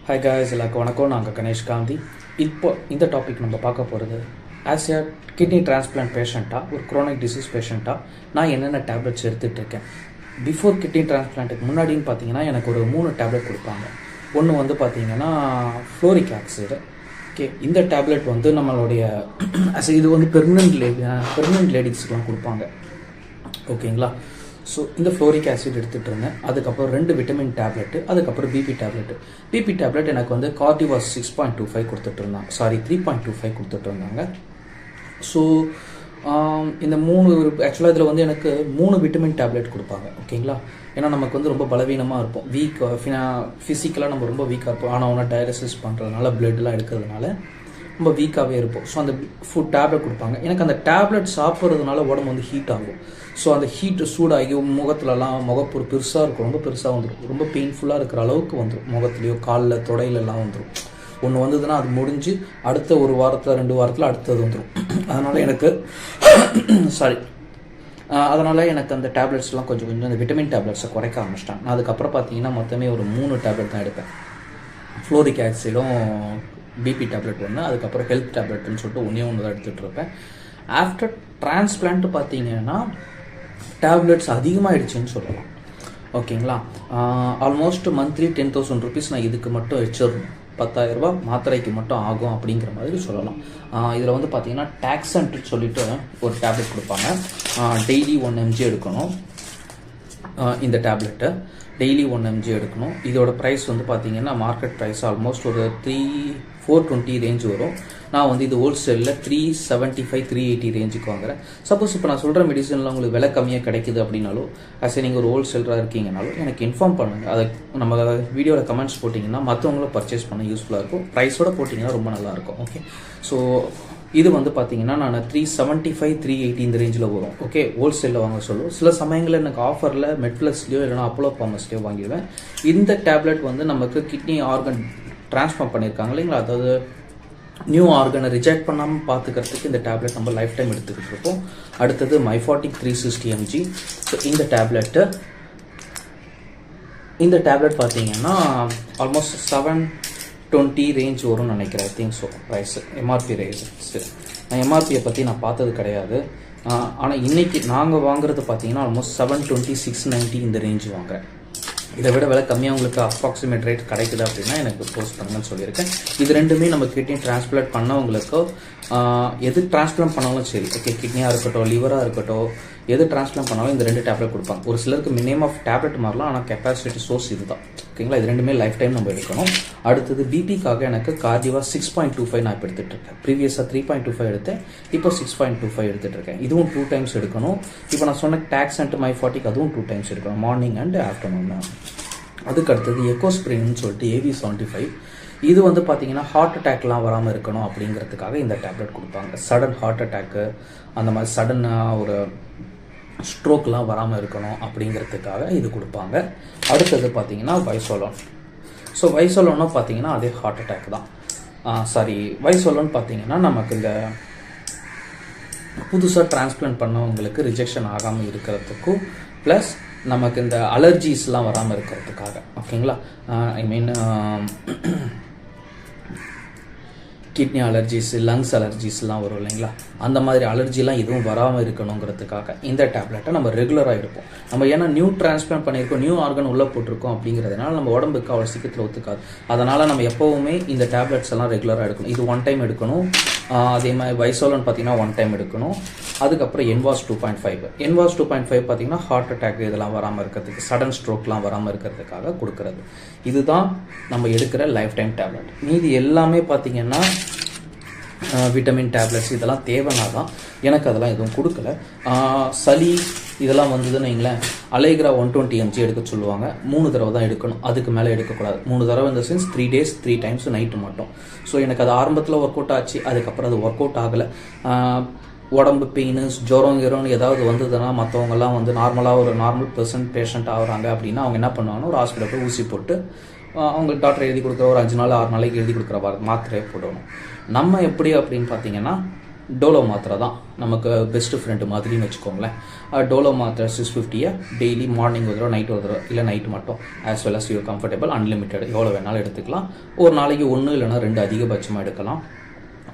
Hi guys, எல்லாருக்கும் வணக்கம். நாங்கள் கணேஷ் காந்தி. இப்போ இந்த டாபிக் நம்ம பார்க்க போகிறது, ஆஸ் ஏ கிட்னி டிரான்ஸ்பிளான்ட் பேஷண்ட்டாக, ஒரு க்ரோனிக் டிசீஸ் பேஷண்ட்டாக நான் என்னென்ன டேப்லெட்ஸ் எடுத்துகிட்ருக்கேன். பிஃபோர் கிட்னி டிரான்ஸ்பிளான்ட்டுக்கு முன்னாடின்னு பார்த்தீங்கன்னா எனக்கு ஒரு 3 டேப்லெட் கொடுப்பாங்க. ஒன்று வந்து பார்த்தீங்கன்னா ஃப்ளோரிக் ஆசிட். ஓகே, இந்த டேப்லெட் வந்து நம்மளுடைய இது வந்து பெர்மனன்ட் லேடிஸ்க்குலாம் கொடுப்பாங்க. ஓகேங்களா. ஸோ இந்த ஃப்ளோரிக் ஆசிட் எடுத்துகிட்டு இருந்தேன். அதுக்கப்புறம் 2 விட்டமின் டேப்லெட்டு, அதுக்கப்புறம் பிபி டேப்லெட் எனக்கு வந்து கார்டிவாஸ் 6.25 கொடுத்துட்டு இருந்தாங்க, 3.25 கொடுத்துட்டு இருந்தாங்க. ஸோ இந்த 3 ஆக்சுவலாக இதில் வந்து எனக்கு 3 விட்டமின் டேப்லெட் கொடுப்பாங்க. ஓகேங்களா. ஏன்னா நமக்கு வந்து ரொம்ப பலவீனமாக இருப்போம், ஃபிசிக்கலாக நம்ம ரொம்ப வீக்காக இருப்போம். ஆனால் டயாலிசிஸ் பண்ணுறதுனால, பிளட்லாம் எடுக்கிறதுனால ரொம்ப வீக்காகவே இருப்போம். ஸோ அந்த ஃபுட் டேப்லெட் கொடுப்பாங்க. எனக்கு அந்த டேப்லெட் சாப்பிட்றதுனால உடம்பு வந்து ஹீட் ஆகும். ஸோ அந்த ஹீட்டு சூடாகி முகத்துலலாம் முகப்பொரு பெருசாக இருக்கும், ரொம்ப பெருசாக வந்துடும், ரொம்ப பெயின்ஃபுல்லாக இருக்கிற அளவுக்கு வந்துடும். முகத்துலையோ காலில் தொடையிலெல்லாம் வந்துடும். ஒன்று வந்ததுன்னா அது முடிஞ்சு அடுத்த 1 வாரத்தில் 2 வாரத்தில் அடுத்தது வந்துடும். அதனால் எனக்கு அந்த டேப்லெட்ஸ்லாம் கொஞ்சம் அந்த விட்டமின் டேப்லெட்ஸை குறைக்க ஆரம்பிச்சிட்டேன். நான் அதுக்கப்புறம் பார்த்தீங்கன்னா மொத்தமே ஒரு 3 டேப்லெட் தான் எடுப்பேன். ஃப்ளோரிக் ஆசிடும், பிபி டேப்லெட் ஒன்று, அதுக்கப்புறம் ஹெல்த் டேப்லெட்னு சொல்லிட்டு ஒன்று தான் எடுத்துகிட்டு இருப்பேன். ஆஃப்டர் டிரான்ஸ்பிளான்ட் பார்த்தீங்கன்னா டேப்லெட்ஸ் அதிகமாகிடுச்சின்னு சொல்லலாம். ஓகேங்களா. ஆல்மோஸ்ட் மந்த்லி 10,000 rupees நான் இதுக்கு மட்டும் வச்சிடணும். 10,000 ரூபாய் மாத்திரைக்கு மட்டும் ஆகும் அப்படிங்கிற மாதிரி சொல்லலாம். இதில் வந்து பார்த்தீங்கன்னா டாக்ஸன்ட்டு சொல்லிட்டு ஒரு டேப்லெட் கொடுப்பாங்க. டெய்லி 1 mg எடுக்கணும். இந்த டேப்லெட்டை டெய்லி 1 mg எடுக்கணும். இதோட ப்ரைஸ் வந்து பார்த்தீங்கன்னா மார்க்கெட் ப்ரைஸ் ஆல்மோஸ்ட் ஒரு 420 ரேஞ்ச் வரும். நான் வந்து இது ஹோல்சேலில் 375 380 ரேஞ்சுக்கு வாங்குறேன். சப்போஸ் இப்போ நான் சொல்கிற மெடிசனில் உங்களுக்கு விலை கம்மியாக கிடைக்குது அப்படின்னாலும், நீங்கள் ஒரு ஹோல்சேலராக இருக்கீங்கனாலும் எனக்கு இன்ஃபார்ம் பண்ணுங்கள். அதை நம்ம வீடியோவில் கமெண்ட்ஸ் போட்டிங்கன்னா மற்றவங்களும் பர்ச்சேஸ் பண்ண யூஸ்ஃபுல்லாக இருக்கும். ப்ரைஸோட போட்டிங்கன்னா ரொம்ப நல்லாயிருக்கும். ஓகே. ஸோ இது வந்து பார்த்தீங்கன்னா நான் 375 380 இந்த ரேஞ்சில் வரும். ஓகே, ஹோல்சேலில் வாங்க சொல்லுவோம். சில சமயங்களில் எனக்கு ஆஃபரில் மெட்ப்ளஸ்லையோ இல்லைனா அப்போலோ ஃபார்மஸ்லையோ வாங்கிடுவேன். இந்த டேப்லெட் வந்து நமக்கு கிட்னி ஆர்கன் டிரான்ஸ்ஃபர் பண்ணியிருக்காங்க இல்லைங்களா, அதாவது நியூ ஆர்கனை ரிஜெக்ட் பண்ணாமல் பார்த்துக்கிறதுக்கு இந்த டேப்லெட் நம்ம லைஃப் டைம் எடுத்துக்கிட்டு இருக்கோம். அடுத்தது மைஃபாட்டிக் 360 mg. ஸோ இந்த டேப்லெட் பார்த்தீங்கன்னா ஆல்மோஸ்ட் 720 ரேஞ்ச் வரும்னு நினைக்கிறேன். I think so. Price MRP range நான் எம்ஆர்பியை பற்றி நான் பார்த்தது கிடையாது. ஆனால் இன்றைக்கி நாங்கள் வாங்குறது பார்த்தீங்கன்னா ஆல்மோஸ்ட் 720 690 இந்த ரேஞ்சு வாங்குறேன். இதை விட விலை கம்மியாக உங்களுக்கு அப்ராக்சிமேட் ரேட் கிடைக்குது அப்படின்னா எனக்கு போஸ்ட் பண்ணுங்கன்னு சொல்லியிருக்கேன். இது ரெண்டுமே நம்ம கிட்னி டிரான்ஸ்பிளான்ட் பண்ணவங்களுக்கு, எது டிரான்ஸ்பிளான்ட் பண்ணாலும் சரி, ஓகே, கிட்னியாக இருக்கட்டும், லிவராக இருக்கட்டும், எது டிரான்ஸ்பிளான்ட் பண்ணாலும் இந்த 2 டேப்லெட் கொடுப்பாங்க. ஒரு சிலருக்கு மினிமம் ஆஃப் டேப்லெட் மாறலாம், ஆனால் கெப்பாசிட்டி சோர்ஸ் இதுதான். ஓகேங்களா. இது ரெண்டுமே லைஃப் டைம் நம்ம எடுக்கணும். அடுத்தது பிபிக்காக எனக்கு கார்டிவா 6.25 நான் இப்போ எடுத்துகிட்டு இருக்கேன். ப்ரீவியஸாக 3.25 எடுத்தேன், இப்போ 6.25 எடுத்துகிட்டு இருக்கேன். இதுவும் 2 டைம்ஸ் எடுக்கணும். இப்போ நான் சொன்ன டாக்ஸன்ட் மைஃபாட்டிக் அதுவும் 2 டைம்ஸ் எடுக்கணும், மார்னிங் அண்ட் ஆஃப்டர்நூன். அதுக்கு அடுத்தது எக்கோஸ்பிரின்னு சொல்லிட்டு AV75. இது வந்து பார்த்தீங்கன்னா ஹார்ட் அட்டாக்லாம் வராமல் இருக்கணும் அப்படிங்கிறதுக்காக இந்த டேப்லெட் கொடுப்பாங்க. சடன் ஹார்ட் அட்டாக்கு, அந்த மாதிரி சடனாக ஒரு ஸ்ட்ரோக்லாம் வராமல் இருக்கணும் அப்படிங்கிறதுக்காக இது கொடுப்பாங்க. அடுத்தது பார்த்தீங்கன்னா வைசோலோன். ஸோ வைசோலோன்னு பார்த்தீங்கன்னா அதே ஹார்ட் அட்டாக் தான். வைசோலோன் பார்த்தீங்கன்னா நமக்கு இந்த புதுசாக டிரான்ஸ்பிளான்ட் பண்ணவங்களுக்கு ரிஜெக்ஷன் ஆகாமல் இருக்கிறதுக்கும், ப்ளஸ் நமக்கு இந்த அலர்ஜிஸ்லாம் வராமல் இருக்கிறதுக்காக. ஓகேங்களா. ஐ மீன் கிட்னி அலர்ஜிஸ், லங்ஸ் அலர்ஜிஸ்லாம் வரும் இல்லைங்களா, அந்த மாதிரி அலர்ஜிலாம் எதுவும் வராமல் இருக்கணுங்கிறதுக்காக இந்த டேப்லெட்டை நம்ம ரெகுலராக எடுப்போம். நம்ம ஏன்னா நியூ டிரான்ஸ்பிளான்ட் பண்ணியிருக்கோம், நியூ ஆர்கன் உள்ளே போட்டிருக்கோம் அப்படிங்கிறதுனால நம்ம உடம்புக்கு அவ்வளோ சீக்கிரத்தில் ஒத்துக்காது. அதனால் நம்ம எப்போவுமே இந்த டேப்லெட்ஸ் எல்லாம் ரெகுலராக எடுக்கணும். இது 1 டைம் எடுக்கணும். அதே மாதிரி வைசோலன் பார்த்தீங்கன்னா 1 டைம் எடுக்கணும். அதுக்கப்புறம் என்வாஸ் 2.5 பார்த்தீங்கன்னா ஹார்ட் அட்டாக் இதெல்லாம் வராமல் இருக்கிறதுக்கு, சடன் ஸ்ட்ரோக்லாம் வராமல் இருக்கிறதுக்காக கொடுக்குறது. இதுதான் நம்ம எடுக்கிற லைஃப் டைம் டேப்லெட். மீதி எல்லாமே பார்த்தீங்கன்னா விட்டமின் டேப்லெட்ஸ் இதெல்லாம் தேவைன்னா தான். எனக்கு அதெல்லாம் எதுவும் கொடுக்கல. சளி இதெல்லாம் வந்ததுன்னு வைங்களேன், அலேக்ரா 120 mg எடுக்க சொல்லுவாங்க. 3 தடவை தான் எடுக்கணும், அதுக்கு மேலே எடுக்கக்கூடாது. 3 தடவை இந்த சென்ஸ் 3 days 3 times நைட்டு மட்டும். ஸோ எனக்கு அது ஆரம்பத்தில் ஒர்க் அவுட் ஆச்சு, அதுக்கப்புறம் அது ஒர்க் அவுட் ஆகலை. உடம்பு பெயின், ஜுரம் ஏதாவது வந்ததுன்னா மற்றவங்கெல்லாம் வந்து நார்மலாக ஒரு நார்மல் பேஷண்ட் ஆகுறாங்க அப்படின்னா அவங்க என்ன பண்ணுவாங்கன்னா ஒரு ஹாஸ்பிட்டல் போய் ஊசி போட்டு அவங்களுக்கு டாக்டர் எழுதி கொடுக்குற ஒரு 5 நாள் 6 நாளைக்கு எழுதி கொடுக்குற மாத்திரையை போடணும். நம்ம எப்படி அப்படின்னு பார்த்தீங்கன்னா டோலோ மாத்திரை தான் நமக்கு பெஸ்ட் ஃப்ரெண்டு மாதிரின்னு வச்சுக்கோங்களேன். டோலோ மாத்திரை 650 டெய்லி மார்னிங் ஒரு தடவை நைட் ஒரு தடவை, இல்லை நைட்டு மட்டும், as well as you comfortable, unlimited, எவ்வளோ வேணாலும் எடுத்துக்கலாம். ஒரு நாளைக்கு 1 இல்லைனா 2 அதிகபட்சமாக எடுக்கலாம்.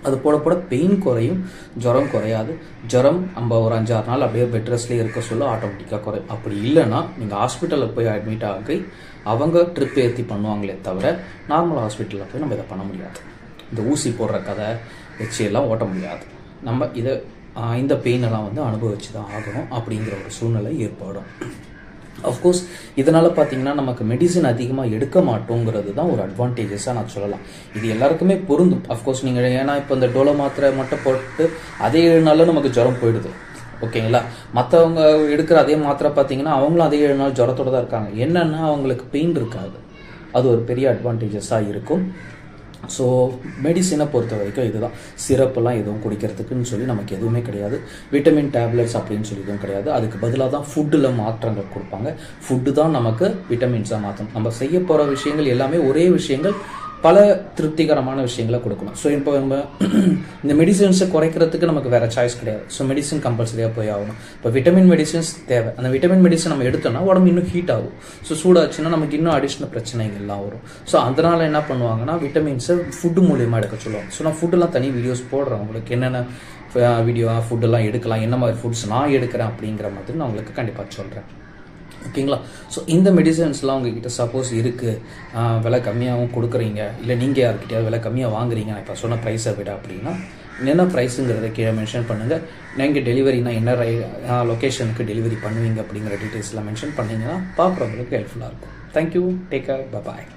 அது போட போட பெயின் குறையும், ஜுரம் குறையாது. ஜுரம் நம்ம ஒரு 5-6 நாள் அப்படியே பெட் ரெஸ்ட்லேயே இருக்க சொல்ல ஆட்டோமேட்டிக்காக குறையும். அப்படி இல்லைன்னா நீங்கள் ஹாஸ்பிட்டலில் போய் அட்மிட் ஆகி அவங்க ட்ரிப் ஏற்றி பண்ணுவாங்களே தவிர நார்மல் ஹாஸ்பிட்டலில் போய் நம்ம இதை பண்ண முடியாது. இந்த ஊசி போடுற கதை வச்சு எல்லாம் ஓட்ட முடியாது. நம்ம இந்த பெயினெல்லாம் அனுபவிச்சு தான் ஆகணும் அப்படிங்கிற ஒரு சூழ்நிலை ஏற்படும். அஃப்கோர்ஸ் இதனால் பார்த்தீங்கன்னா நமக்கு மெடிசன் அதிகமாக எடுக்க மாட்டோங்கிறது தான் ஒரு அட்வான்டேஜஸாக நான் சொல்லலாம். இது எல்லாருக்குமே பொருந்தும். அஃப்கோர்ஸ் நீங்கள் ஏன்னா இப்போ இந்த டோலோ மாத்திரை மட்டும் போட்டு அதே 7 நாளில் நமக்கு ஜுரம் போயிடுது, ஓகேங்களா. மற்றவங்க எடுக்கிற அதே மாத்திரை பார்த்தீங்கன்னா அவங்களும் அதே 7 நாள் ஜுரத்தோடு தான் இருக்காங்க. என்னென்னா அவங்களுக்கு பெயின் இருக்காது. அது ஒரு பெரிய அட்வான்டேஜஸாக இருக்கும். ஸோ மெடிசினை பொறுத்த வரைக்கும் இதுதான். சிரப்பெல்லாம் எதுவும் குடிக்கிறதுக்குன்னு சொல்லி நமக்கு எதுவுமே கிடையாது. விட்டமின் டேப்லெட்ஸ் அப்படின்னு சொல்லி எதுவும் கிடையாது. அதுக்கு பதிலாக தான் ஃபுட்டில் மாற்றங்கள் கொடுப்பாங்க. ஃபுட்டு தான் நமக்கு விட்டமின்ஸாக மாற்றணும். நம்ம செய்ய போகிற விஷயங்கள் எல்லாமே ஒரே விஷயங்கள், பல திருப்திகரமான விஷயங்களை கொடுக்கணும். ஸோ இப்போ நம்ம இந்த மெடிசன்ஸை குறைக்கிறதுக்கு நமக்கு வேறு சாய்ஸ் கிடையாது. ஸோ மெடிசன் கம்பல்சரியாக போய் ஆகணும். இப்போ விட்டமின் மெடிசன்ஸ் தேவை. அந்த விட்டமின் மெடிசன் நம்ம எடுத்தோம்னா உடம்பு இன்னும் ஹீட் ஆகும். ஸோ சூடாச்சுன்னா நமக்கு இன்னும் அடிஷ்னல் பிரச்சனைகள்லாம் வரும். ஸோ அதனால் என்ன பண்ணுவாங்கன்னா விட்டமின்ஸை ஃபுட்டு மூலியமாக எடுக்க சொல்லுவாங்க. ஸோ நான் ஃபுட்டெல்லாம் தனி வீடியோஸ் போடுறேன். உங்களுக்கு என்னென்ன ஃபுட்டெல்லாம் எடுக்கலாம், என்ன மாதிரி ஃபுட்ஸ் நான் எடுக்கிறேன் அப்படிங்கிற மாதிரி நான் உங்களுக்கு கண்டிப்பாக சொல்கிறேன், ஓகேங்களா. ஸோ இந்த மெடிசன்ஸ்லாம் உங்ககிட்ட சப்போஸ் இருக்குது, விலை கம்மியாகவும் கொடுக்குறீங்க, இல்லை நீங்கள் யார்கிட்டயாவது விலை கம்மியாக வாங்குறீங்க நான் இப்போ சொன்ன ப்ரைஸை விட அப்படின்னா என்ன ப்ரைஸுங்கிறத கீழே மென்ஷன் பண்ணுங்கள். நீங்கள் டெலிவரினா என்ன லொக்கேஷனுக்கு டெலிவரி பண்ணுவீங்க அப்படிங்கிற டீட்டெயில்ஸ்லாம் மென்ஷன் பண்ணிங்கன்னா பார்க்குறவங்களுக்கு ஹெல்ப்ஃபுல்லாக இருக்கும். தேங்க்யூ, டேக் கேர், பாய்.